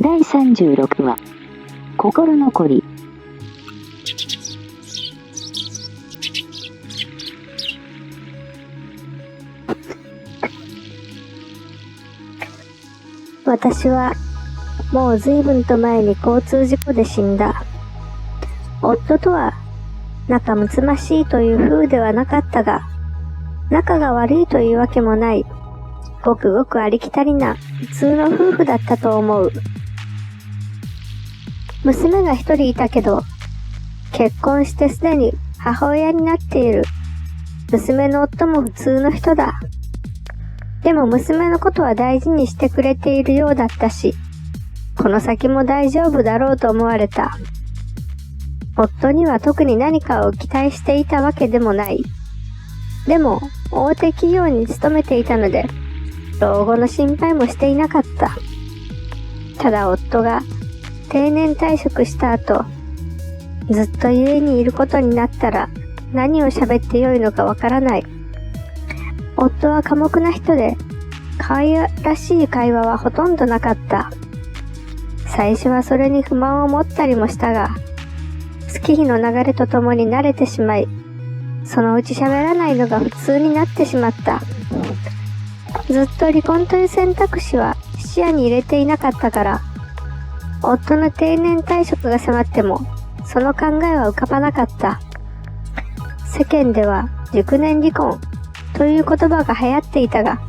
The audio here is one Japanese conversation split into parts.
第36話心残り。私はもう随分と前に交通事故で死んだ。夫とは仲睦ましいという風ではなかったが、仲が悪いというわけもない、ごくごくありきたりな普通の夫婦だったと思う。娘が一人いたけど、結婚してすでに母親になっている。娘の夫も普通の人だ。でも娘のことは大事にしてくれているようだったし、この先も大丈夫だろうと思われた。夫には特に何かを期待していたわけでもない。でも、大手企業に勤めていたので、老後の心配もしていなかった。ただ夫が定年退職した後、ずっと家にいることになったら何を喋ってよいのかわからない。夫は寡黙な人で、可愛らしい会話はほとんどなかった。最初はそれに不満を持ったりもしたが、月日の流れとともに慣れてしまい、そのうち喋らないのが普通になってしまった。ずっと離婚という選択肢は視野に入れていなかったから、夫の定年退職が迫っても、その考えは浮かばなかった。世間では熟年離婚という言葉が流行っていたが、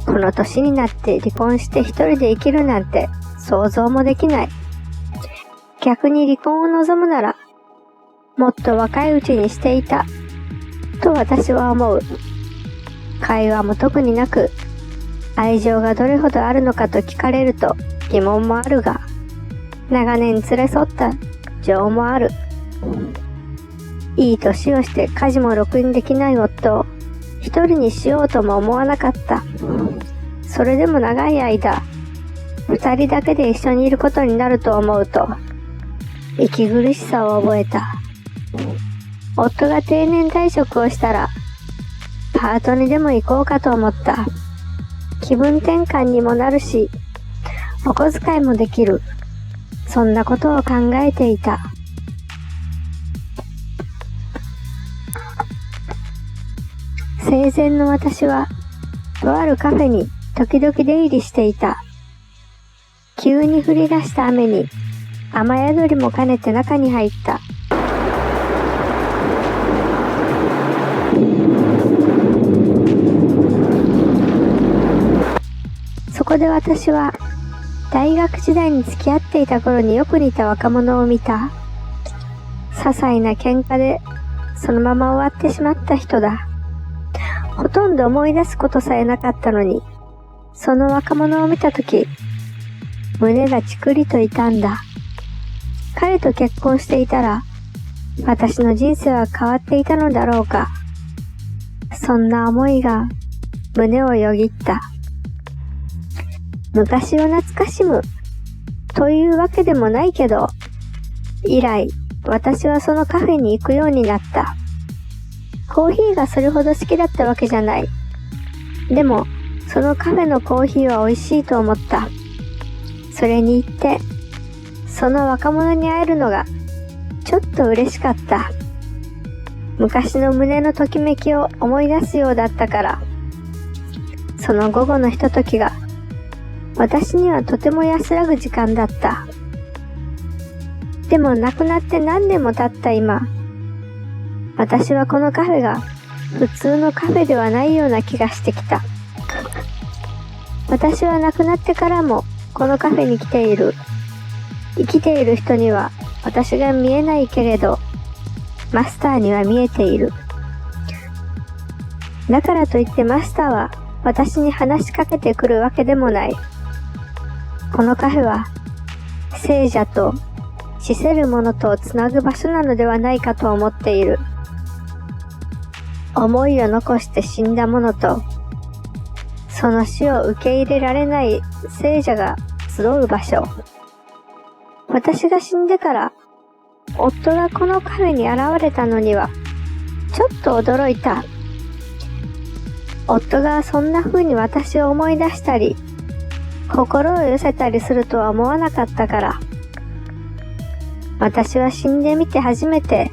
この年になって離婚して一人で生きるなんて想像もできない。逆に離婚を望むなら、もっと若いうちにしていた、と私は思う。会話も特になく、愛情がどれほどあるのかと聞かれると疑問もあるが、長年連れ添った情もある。いい年をして家事もろくにできない夫を一人にしようとも思わなかった。それでも長い間、二人だけで一緒にいることになると思うと、息苦しさを覚えた。夫が定年退職をしたら、パートにでも行こうかと思った。気分転換にもなるし、お小遣いもできる。そんなことを考えていた。生前の私は、とあるカフェに時々出入りしていた。急に降り出した雨に、雨宿りも兼ねて中に入った。そこで私は、大学時代に付き合っていた頃によく似た若者を見た。些細な喧嘩で、そのまま終わってしまった人だ。ほとんど思い出すことさえなかったのに、その若者を見たとき、胸がチクリと痛んだ。彼と結婚していたら、私の人生は変わっていたのだろうか。そんな思いが胸をよぎった。昔を懐かしむというわけでもないけど、以来私はそのカフェに行くようになった。コーヒーがそれほど好きだったわけじゃない。でもそのカフェのコーヒーは美味しいと思った。それに行ってその若者に会えるのがちょっと嬉しかった。昔の胸のときめきを思い出すようだったから、その午後のひとときが私にはとても安らぐ時間だった。でも亡くなって何年も経った今、私はこのカフェが普通のカフェではないような気がしてきた。私は亡くなってからもこのカフェに来ている。生きている人には私が見えないけれど、マスターには見えている。だからといってマスターは私に話しかけてくるわけでもない。このカフェは聖者と死せる者とをつなぐ場所なのではないかと思っている。思いを残して死んだ者と、その死を受け入れられない聖者が集う場所。私が死んでから夫がこのカフェに現れたのにはちょっと驚いた。夫がそんな風に私を思い出したり、心を寄せたりするとは思わなかったから。私は死んでみて初めて、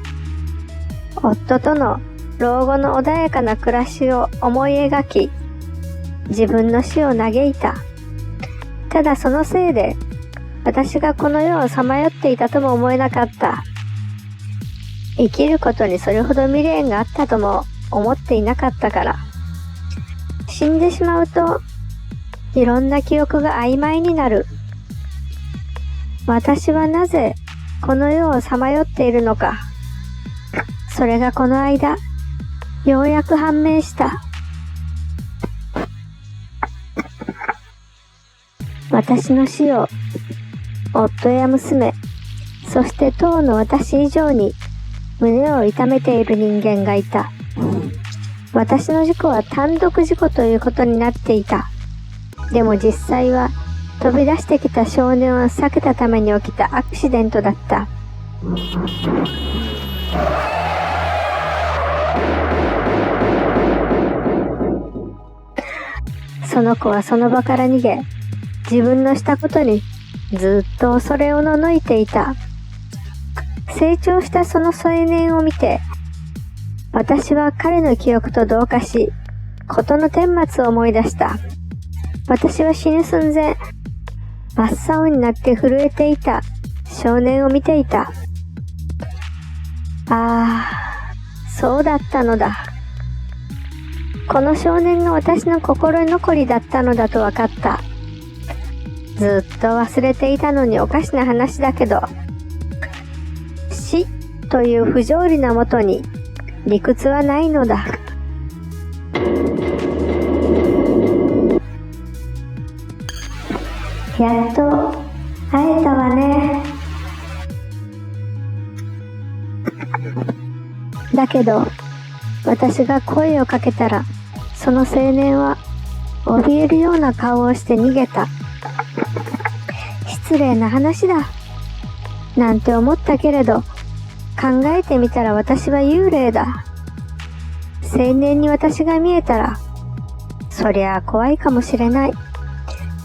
夫との老後の穏やかな暮らしを思い描き、自分の死を嘆いた。ただそのせいで、私がこの世をさまよっていたとも思えなかった。生きることにそれほど未練があったとも思っていなかったから。死んでしまうと、いろんな記憶が曖昧になる。私はなぜこの世をさまよっているのか。それがこの間、ようやく判明した。私の死を、夫や娘、そして当の私以上に胸を痛めている人間がいた。私の事故は単独事故ということになっていた。でも実際は飛び出してきた少年を避けたために起きたアクシデントだった。その子はその場から逃げ、自分のしたことにずっと恐れおののいていた。成長したその青年を見て、私は彼の記憶と同化し、事の顛末を思い出した。私は死ぬ寸前、真っ青になって震えていた少年を見ていた。ああ、そうだったのだ。この少年が私の心残りだったのだと分かった。ずっと忘れていたのにおかしな話だけど、死という不条理なもとに理屈はないのだ。やっと会えたわね。だけど、私が声をかけたら、その青年は怯えるような顔をして逃げた。失礼な話だ。なんて思ったけれど、考えてみたら私は幽霊だ。青年に私が見えたら、そりゃあ怖いかもしれない。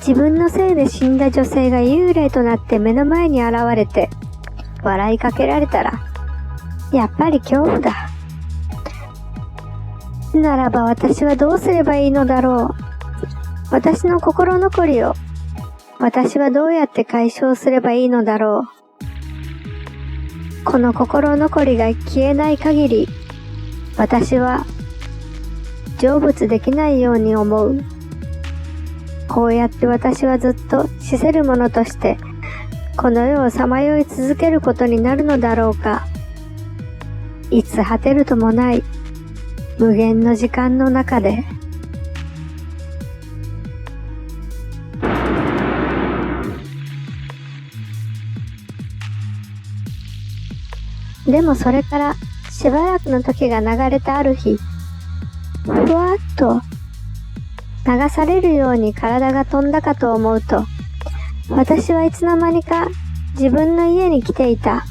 自分のせいで死んだ女性が幽霊となって目の前に現れて、笑いかけられたら、やっぱり恐怖だ。ならば私はどうすればいいのだろう。私の心残りを、私はどうやって解消すればいいのだろう。この心残りが消えない限り、私は成仏できないように思う。こうやって私はずっと死せるものとして、この世をさまよい続けることになるのだろうか。いつ果てるともない無限の時間の中で。でもそれからしばらくの時が流れたある日、ふわっと流されるように体が飛んだかと思うと、私はいつの間にか自分の家に来ていた。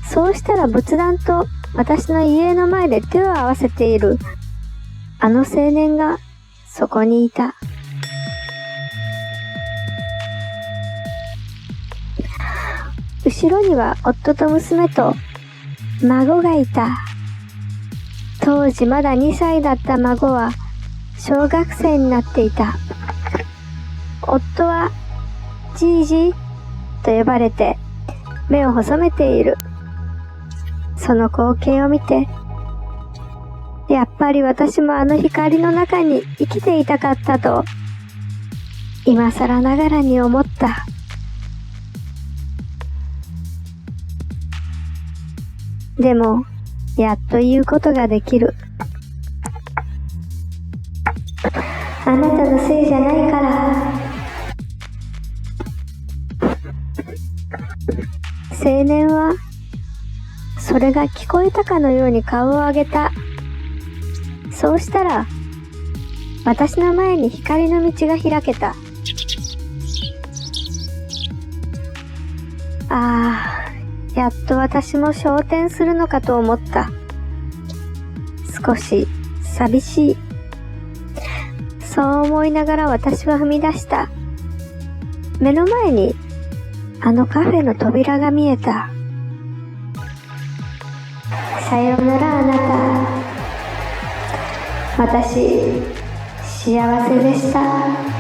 そうしたら仏壇と私の家の前で手を合わせているあの青年がそこにいた。後ろには夫と娘と孫がいた。当時まだ2歳だった孫は小学生になっていた。夫はじいじと呼ばれて目を細めている。その光景を見て、やっぱり私もあの光の中に生きていたかったと、今更ながらに思った。でも、やっと言うことができる。あなたのせいじゃないから。青年は、それが聞こえたかのように顔を上げた。そうしたら、私の前に光の道が開けた。ああ、やっと私も昇天するのかと思った。少し寂しい。そう思いながら私は踏み出した。目の前にあのカフェの扉が見えた。さようならあなた。私、幸せでした。